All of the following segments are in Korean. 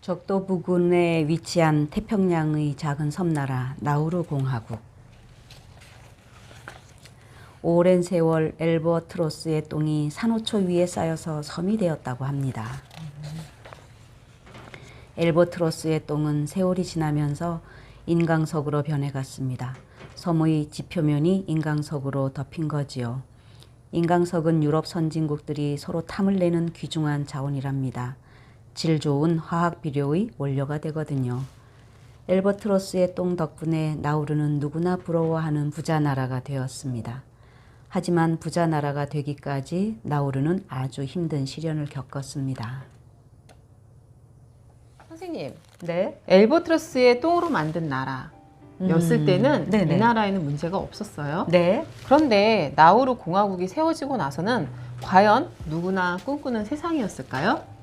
적도 부근에 위치한 태평양의 작은 섬나라 나우루 공화국. 오랜 세월 엘버트로스의 똥이 산호초 위에 쌓여서 섬이 되었다고 합니다. 엘버트로스의 똥은 세월이 지나면서 인강석으로 변해갔습니다. 섬의 지표면이 인강석으로 덮인 거지요. 인강석은 유럽 선진국들이 서로 탐을 내는 귀중한 자원이랍니다. 질 좋은 화학 비료의 원료가 되거든요. 엘버트로스의 똥 덕분에 나우루는 누구나 부러워하는 부자 나라가 되었습니다. 하지만 부자 나라가 되기까지 나우루는 아주 힘든 시련을 겪었습니다. 선생님, 네. 엘버트로스의 똥으로 만든 나라였을 때는 네네. 이 나라에는 문제가 없었어요. 네. 그런데 나우루 공화국이 세워지고 나서는 과연 누구나 꿈꾸는 세상이었을까요?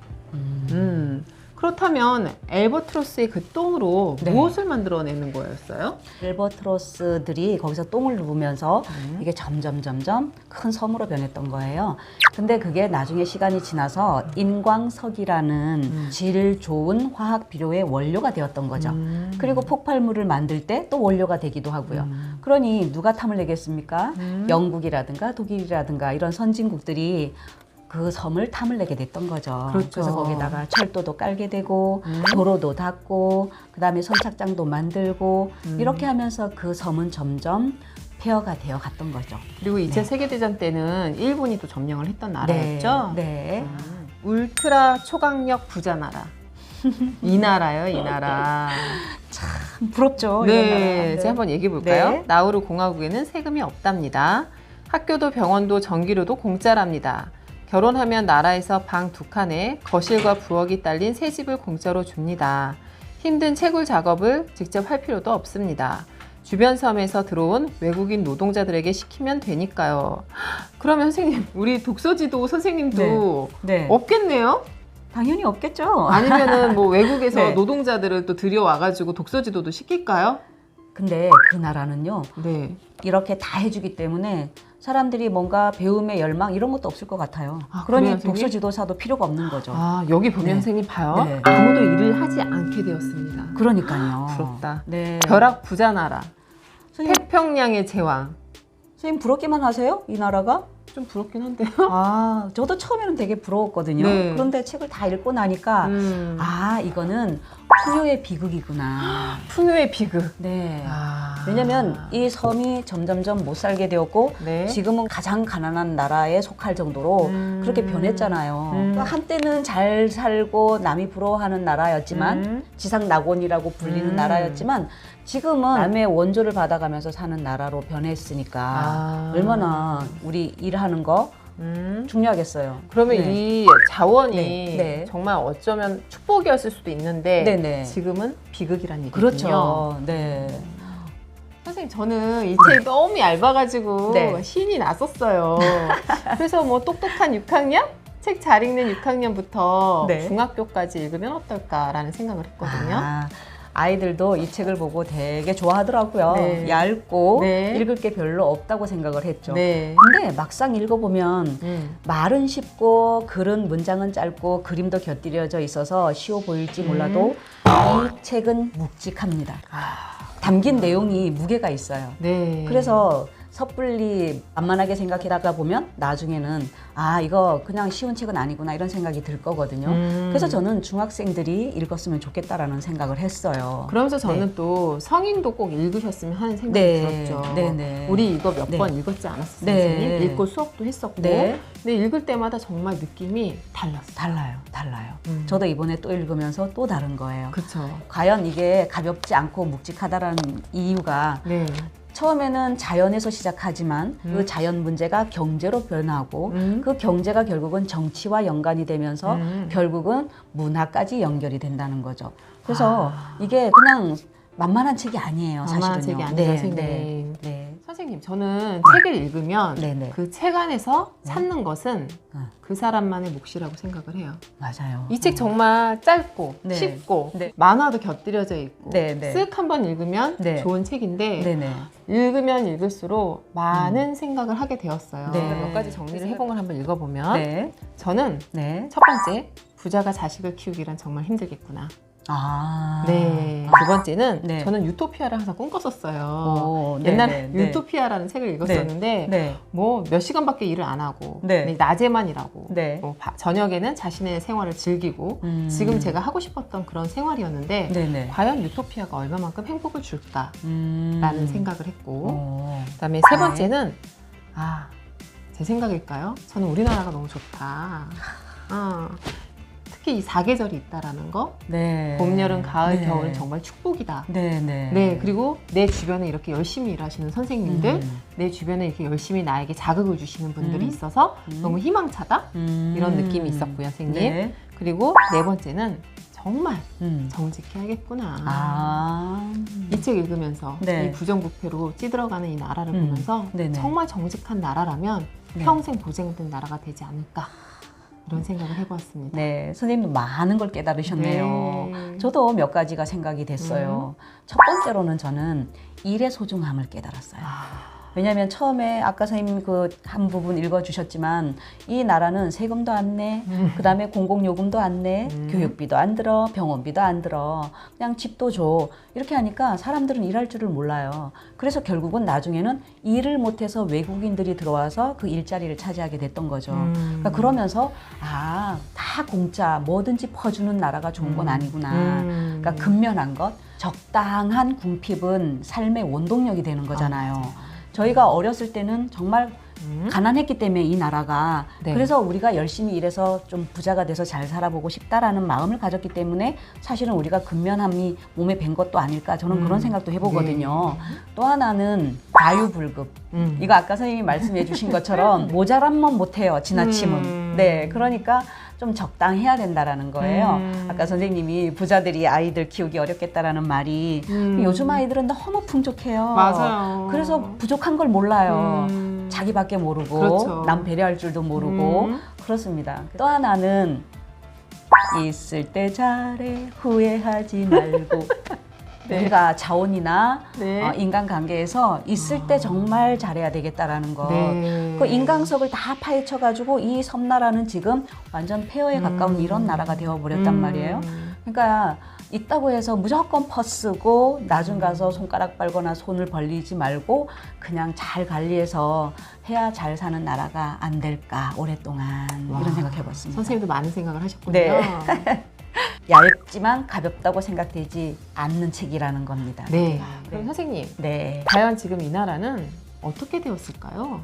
그렇다면 엘버트로스의 그 똥으로 네. 무엇을 만들어내는 거였어요? 엘버트로스들이 거기서 똥을 누우면서 이게 점점 큰 섬으로 변했던 거예요. 근데 그게 나중에 시간이 지나서 인광석이라는 질 좋은 화학 비료의 원료가 되었던 거죠. 그리고 폭발물을 만들 때 또 원료가 되기도 하고요. 그러니 누가 탐을 내겠습니까? 영국이라든가 독일이라든가 이런 선진국들이 그 섬을 탐을 내게 됐던 거죠. 그렇죠. 그래서 거기다가 철도도 깔게 되고 도로도 닫고 그다음에 선착장도 만들고 이렇게 하면서 그 섬은 점점 폐허가 되어 갔던 거죠. 그리고 2차 세계대전 때는 일본이 또 점령을 했던 나라였죠? 네. 울트라 초강력 부자 나라. 이 나라요, 이 나라. 참 부럽죠. 이런 네, 나라. 제가 한번 얘기해 볼까요? 네. 나우루 공화국에는 세금이 없답니다. 학교도 병원도 전기료도 공짜랍니다. 결혼하면 나라에서 방 2칸에 거실과 부엌이 딸린 새 집을 공짜로 줍니다. 힘든 채굴 작업을 직접 할 필요도 없습니다. 주변 섬에서 들어온 외국인 노동자들에게 시키면 되니까요. 그러면 선생님, 우리 독서지도 선생님도 네. 없겠네요? 당연히 없겠죠. 아니면은 뭐 외국에서 네. 노동자들을 또 들여와가지고 독서지도도 시킬까요? 근데 그 나라는요. 네. 이렇게 다 해주기 때문에 사람들이 뭔가 배움의 열망 이런 것도 없을 것 같아요. 아, 그러니 그래요, 선생님? 독서 지도사도 필요가 없는 거죠. 아, 여기 보면 네. 선생님 봐요. 네. 아무도 일을 하지 않게 되었습니다. 그러니까요. 부럽다. 네. 벼락 부자 나라. 선생님, 태평양의 제왕. 선생님 부럽기만 하세요? 이 나라가? 좀 부럽긴 한데요. 아, 저도 처음에는 되게 부러웠거든요. 네. 그런데 책을 다 읽고 나니까 아, 이거는 풍요의 비극이구나. 풍요의 비극. 네. 아. 왜냐면 이 섬이 점점점 못 살게 되었고 네. 지금은 가장 가난한 나라에 속할 정도로 그렇게 변했잖아요. 그러니까 한때는 잘 살고 남이 부러워하는 나라였지만 지상낙원이라고 불리는 나라였지만 지금은 남의 원조를 받아가면서 사는 나라로 변했으니까 아. 얼마나 우리 일하는 거 중요하겠어요. 그러면 네. 이 자원이 네. 네. 정말 어쩌면 축복이었을 수도 있는데 네네. 지금은 비극이란 얘기군요. 그렇죠. 네. 선생님, 저는 이 책이 너무 얇아가지고 네. 신이 났었어요. 그래서 뭐 똑똑한 6학년? 책 잘 읽는 6학년부터 네. 중학교까지 읽으면 어떨까라는 생각을 했거든요. 아, 아이들도 이 책을 보고 되게 좋아하더라고요. 네. 얇고 네. 읽을 게 별로 없다고 생각을 했죠. 네. 근데 막상 읽어보면 말은 쉽고 글은 문장은 짧고 그림도 곁들여져 있어서 쉬워 보일지 몰라도 이 책은 묵직합니다. 담긴 내용이 무게가 있어요. 네. 그래서 섣불리 만만하게 생각하다가 보면 나중에는 아, 이거 그냥 쉬운 책은 아니구나 이런 생각이 들 거거든요. 그래서 저는 중학생들이 읽었으면 좋겠다라는 생각을 했어요. 그러면서 저는 또 성인도 꼭 읽으셨으면 하는 생각이 네. 들었죠. 네네. 우리 이거 몇 네. 번 읽었지 않았어요? 네. 선생님? 읽고 수업도 했었고. 네. 근데 읽을 때마다 정말 느낌이 달랐어요. 달라요. 저도 이번에 또 읽으면서 또 다른 거예요. 그쵸. 과연 이게 가볍지 않고 묵직하다라는 이유가 네. 처음에는 자연에서 시작하지만 그 자연 문제가 경제로 변하고 그 경제가 결국은 정치와 연관이 되면서 결국은 문화까지 연결이 된다는 거죠. 그래서 이게 그냥 만만한 책이 아니에요, 만만한 사실은요. 책이 아니죠, 선생님. 네. 선생님, 저는 책을 읽으면 네네. 그 책 안에서 찾는 것은 어. 그 사람만의 몫이라고 생각을 해요. 맞아요. 이 책 정말 짧고 네. 쉽고 네. 만화도 곁들여져 있고 네, 네. 쓱 한번 읽으면 네. 좋은 책인데 네네. 읽으면 읽을수록 많은 생각을 하게 되었어요. 네. 몇 가지 정리를 해본 걸 한번 읽어보면 네. 저는 네. 첫 번째, 부자가 자식을 키우기란 정말 힘들겠구나. 아. 네. 두 번째는 네. 저는 유토피아를 항상 꿈꿨었어요. 오, 옛날에 네. 유토피아라는 책을 읽었었는데 네. 뭐 몇 시간밖에 일을 안 하고 네. 낮에만 일하고 네. 뭐 저녁에는 자신의 생활을 즐기고 지금 제가 하고 싶었던 그런 생활이었는데 네네. 과연 유토피아가 얼마만큼 행복을 줄까라는 생각을 했고 오. 그다음에 세 번째는 제 생각일까요? 저는 우리나라가 너무 좋다. 특히 이 4계절이 있다라는 거. 네. 봄, 여름, 가을, 네. 겨울은 정말 축복이다. 네네. 네, 그리고 내 주변에 이렇게 열심히 일하시는 선생님들, 내 주변에 이렇게 열심히 나에게 자극을 주시는 분들이 있어서 너무 희망차다? 이런 느낌이 있었고요, 선생님. 네. 그리고 네 번째는 정말 정직해야겠구나. 이 책 읽으면서 네. 이 부정부패로 찌들어가는 이 나라를 보면서 네네. 정말 정직한 나라라면 네. 평생 보장된 나라가 되지 않을까 이런 생각을 해보았습니다. 네, 선생님도 많은 걸 깨달으셨네요. 네. 저도 몇 가지가 생각이 됐어요. 첫 번째로는 저는 일의 소중함을 깨달았어요. 왜냐하면 처음에 아까 선생님 그 한 부분 읽어주셨지만 이 나라는 세금도 안 내, 그 다음에 공공요금도 안 내, 교육비도 안 들어, 병원비도 안 들어, 그냥 집도 줘. 이렇게 하니까 사람들은 일할 줄을 몰라요. 그래서 결국은 나중에는 일을 못해서 외국인들이 들어와서 그 일자리를 차지하게 됐던 거죠. 그러니까 그러면서 다 공짜, 뭐든지 퍼주는 나라가 좋은 건 아니구나. 그러니까 근면한 것, 적당한 궁핍은 삶의 원동력이 되는 거잖아요. 저희가 어렸을 때는 정말 가난했기 때문에 이 나라가 네. 그래서 우리가 열심히 일해서 좀 부자가 돼서 잘 살아보고 싶다라는 마음을 가졌기 때문에 사실은 우리가 근면함이 몸에 밴 것도 아닐까 저는 그런 생각도 해보거든요. 또 하나는 과유불급. 이거 아까 선생님이 말씀해 주신 것처럼 모자란만 못해요. 지나침은. 네, 그러니까 좀 적당해야 된다라는 거예요. 아까 선생님이 부자들이 아이들 키우기 어렵겠다라는 말이 요즘 아이들은 너무 풍족해요. 맞아요. 그래서 부족한 걸 몰라요. 자기밖에 모르고 그렇죠. 남 배려할 줄도 모르고 그렇습니다. 또 하나는 있을 때 잘해 후회하지 말고 네. 우리가 자원이나 네. 인간관계에서 있을 때 정말 잘해야 되겠다라는 거. 네. 그 인강석을 다 파헤쳐가지고 이 섬나라는 지금 완전 폐허에 가까운 이런 나라가 되어버렸단 말이에요. 그러니까 있다고 해서 무조건 퍼쓰고 나중 가서 손가락 빨거나 손을 벌리지 말고 그냥 잘 관리해서 해야 잘 사는 나라가 안 될까 오랫동안 이런 생각해봤습니다. 선생님도 많은 생각을 하셨군요. 네. 얇지만 가볍다고 생각되지 않는 책이라는 겁니다. 네. 그럼 선생님, 네. 과연 지금 이 나라는 어떻게 되었을까요?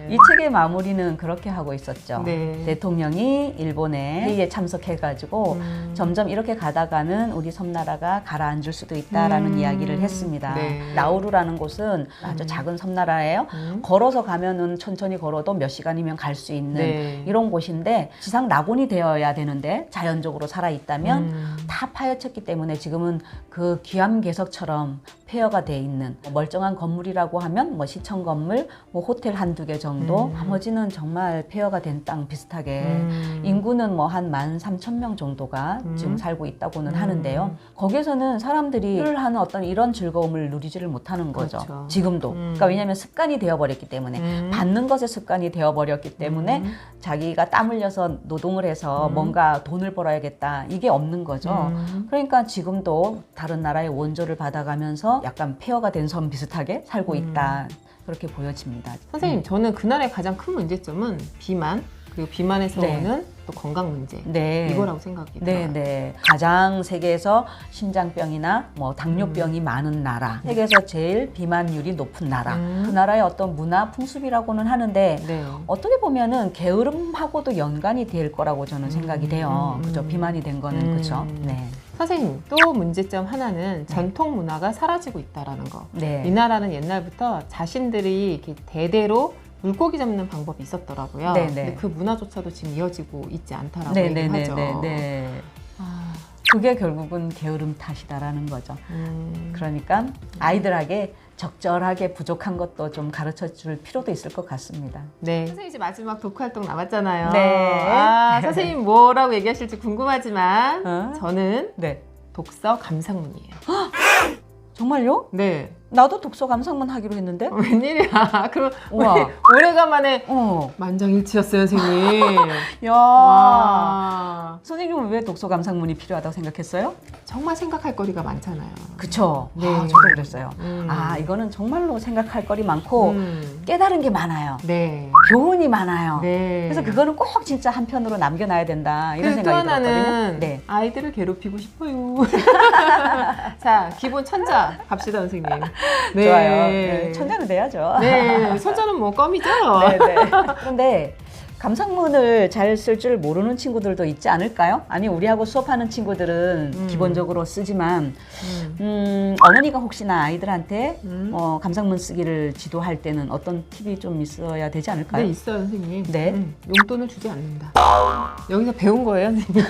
이 책의 마무리는 그렇게 하고 있었죠. 네. 대통령이 일본에 회의에 참석해가지고 점점 이렇게 가다가는 우리 섬나라가 가라앉을 수도 있다라는 이야기를 했습니다. 네. 나우루라는 곳은 아주 작은 섬나라예요. 걸어서 가면은 천천히 걸어도 몇 시간이면 갈 수 있는 네. 이런 곳인데 지상 낙원이 되어야 되는데 자연적으로 살아 있다면 다 파헤쳤기 때문에 지금은 그 귀암괴석처럼 폐허가 돼 있는 멀쩡한 건물이라고 하면 뭐 시청 건물, 뭐 호텔 한두 개 정도, 나머지는 정말 폐허가 된 땅 비슷하게 인구는 뭐 한 13,000명 정도가 지금 살고 있다고는 하는데요. 거기에서는 사람들이 일을 하는 어떤 이런 즐거움을 누리지를 못하는 거죠. 그렇죠. 지금도. 그러니까 왜냐하면 습관이 되어버렸기 때문에 받는 것에 습관이 되어버렸기 때문에 자기가 땀 흘려서 노동을 해서 뭔가 돈을 벌어야겠다 이게 없는 거죠. 그러니까 지금도 다른 나라의 원조를 받아가면서 약간 폐허가 된 섬 비슷하게 살고 있다. 그렇게 보여집니다. 선생님, 저는 그날의 가장 큰 문제점은 비만, 그리고 비만에서 네. 오는 또 건강 문제. 네. 이거라고 생각이 네, 들어요. 네. 가장 세계에서 심장병이나 뭐 당뇨병이 많은 나라, 세계에서 제일 비만율이 높은 나라, 그 나라의 어떤 문화 풍습이라고는 하는데 네. 어떻게 보면은 게으름하고도 연관이 될 거라고 저는 생각이 돼요. 그죠? 비만이 된 거는 그죠? 네. 선생님, 또 문제점 하나는 전통 문화가 사라지고 있다라는 거. 네. 이 나라는 옛날부터 자신들이 이렇게 대대로 물고기 잡는 방법이 있었더라고요. 네네. 근데 그 문화조차도 지금 이어지고 있지 않다라고 네, 얘기를 네, 하죠. 네, 네. 아, 그게 결국은 게으름 탓이다라는 거죠. 그러니까 아이들에게 적절하게 부족한 것도 좀 가르쳐 줄 필요도 있을 것 같습니다. 네. 선생님 이제 마지막 독후 활동 남았잖아요. 네. 선생님 뭐라고 얘기하실지 궁금하지만 어? 저는 네. 독서 감상문이에요. 정말요? 네. 나도 독서 감상문 하기로 했는데. 웬일이야. 그럼 우와. 오래간만에 어. 만장일치였어요, 선생님. 야. 와. 선생님은 왜 독서 감상문이 필요하다고 생각했어요? 정말 생각할 거리가 많잖아요. 그쵸. 네. 아, 저도 그랬어요. 아, 이거는 정말로 생각할 거리 많고 깨달은 게 많아요. 네. 교훈이 많아요. 네. 그래서 그거는 꼭 진짜 한편으로 남겨놔야 된다 이런 그리고 또 생각이 들었거든요. 하나는 네. 아이들을 괴롭히고 싶어요. 자, 기본 천자 갑시다, 선생님. 네. 좋아요. 네, 천재는 돼야죠. 네, 천자는 뭐 껌이죠. 네. 그런데 감상문을 잘 쓸 줄 모르는 친구들도 있지 않을까요? 아니 우리하고 수업하는 친구들은 기본적으로 쓰지만 어머니가 혹시나 아이들한테 감상문 쓰기를 지도할 때는 어떤 팁이 좀 있어야 되지 않을까요? 네, 있어요, 선생님. 네. 용돈을 주지 않는다. 여기서 배운 거예요, 선생님.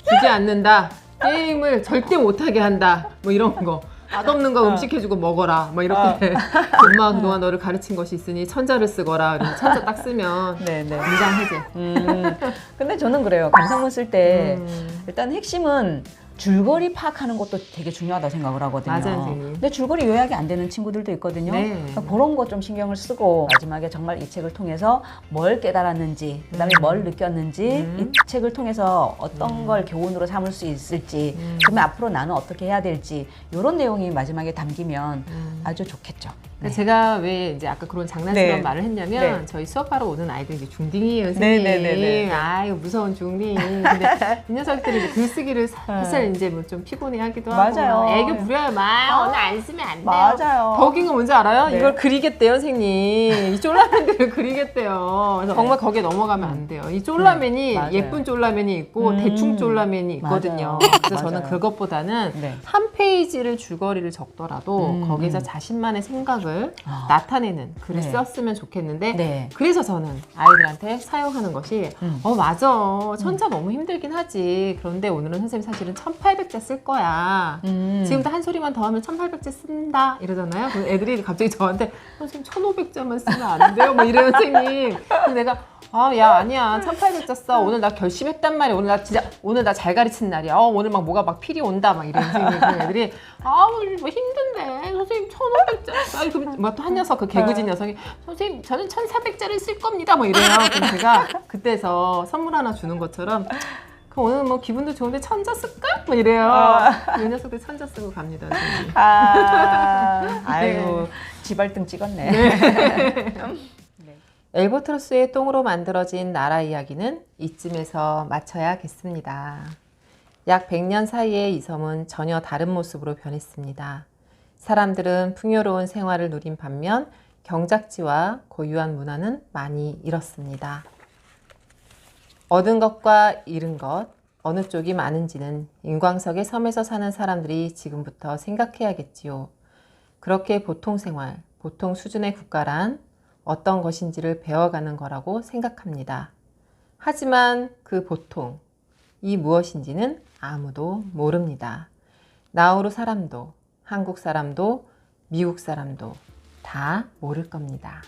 주지 않는다. 게임을 절대 못하게 한다. 뭐 이런 거. 맛없는 거 음식 해주고 먹어라. 뭐 이렇게. 엄마가 그동안 너를 가르친 것이 있으니 천자를 쓰거라. 그래서 천자 딱 쓰면 네. 문장 해제. 근데 저는 그래요. 감상문 쓸 때 일단 핵심은 줄거리 파악하는 것도 되게 중요하다고 생각을 하거든요. 맞아요, 선생님. 근데 줄거리 요약이 안 되는 친구들도 있거든요. 네. 그러니까 그런 거 좀 신경을 쓰고 마지막에 정말 이 책을 통해서 뭘 깨달았는지 그다음에 뭘 느꼈는지 이 책을 통해서 어떤 걸 교훈으로 삼을 수 있을지 그러면 앞으로 나는 어떻게 해야 될지 이런 내용이 마지막에 담기면 아주 좋겠죠. 네. 제가 왜 이제 아까 그런 장난스러운 네. 말을 했냐면 네. 저희 수업하러 오는 아이들 이제 중딩이에요, 선생님. 네. 아유 무서운 중딩. 근데 이 녀석들이 이제 글쓰기를 사실 이제 뭐 좀 피곤해하기도 맞아요. 하고 애교 부려요. 막 오늘 안 쓰면 안 돼요. 맞아요. 더 웃긴 건 뭔지 알아요? 네. 이걸 그리겠대요, 선생님. 이 쫄라맨들을 그리겠대요. 그래서 정말 거기에 넘어가면 안 돼요. 이 쫄라맨이 맞아요. 예쁜 쫄라맨이 있고 대충 쫄라맨이 있거든요. 맞아요. 그래서 저는 맞아요. 그것보다는 네. 한 페이지를 줄거리를 적더라도 거기서 자신만의 생각을 나타내는 글을 네. 썼으면 좋겠는데 네. 그래서 저는 아이들한테 사용하는 것이 맞아 천자 너무 힘들긴 하지 그런데 오늘은 선생님 사실은 1800자 쓸 거야 지금부터 한 소리만 더 하면 1800자 쓴다 이러잖아요. 그럼 애들이 갑자기 저한테 선생님 1500자만 쓰면 안 돼요? 뭐 이래요 선생님. 그래서 내가 야 아니야 1800자 써 오늘 나 결심했단 말이야 오늘 나 잘 가르치는 날이야 오늘 막 뭐가 막 필이 온다 막 이런 선생님이 그런 애들이 뭐 힘든데 선생님 1500자 그럼 또 한 녀석 그 개구진 녀석이 선생님 저는 1400자를 쓸 겁니다 뭐 이래요. 그럼 제가 그때서 선물 하나 주는 것처럼 그럼 오늘 뭐 기분도 좋은데 천자 쓸까? 뭐 이래요. 이 녀석들 천자 쓰고 갑니다. 선생님. 아이고 지발등 찍었네. 엘보트로스의 똥으로 만들어진 나라 이야기는 이쯤에서 마쳐야겠습니다. 약 100년 사이에 이 섬은 전혀 다른 모습으로 변했습니다. 사람들은 풍요로운 생활을 누린 반면 경작지와 고유한 문화는 많이 잃었습니다. 얻은 것과 잃은 것, 어느 쪽이 많은지는 인광석의 섬에서 사는 사람들이 지금부터 생각해야겠지요. 그렇게 보통 생활, 보통 수준의 국가란 어떤 것인지를 배워가는 거라고 생각합니다. 하지만 그 보통, 이 무엇인지는 아무도 모릅니다. 나우루 사람도, 한국 사람도, 미국 사람도 다 모를 겁니다.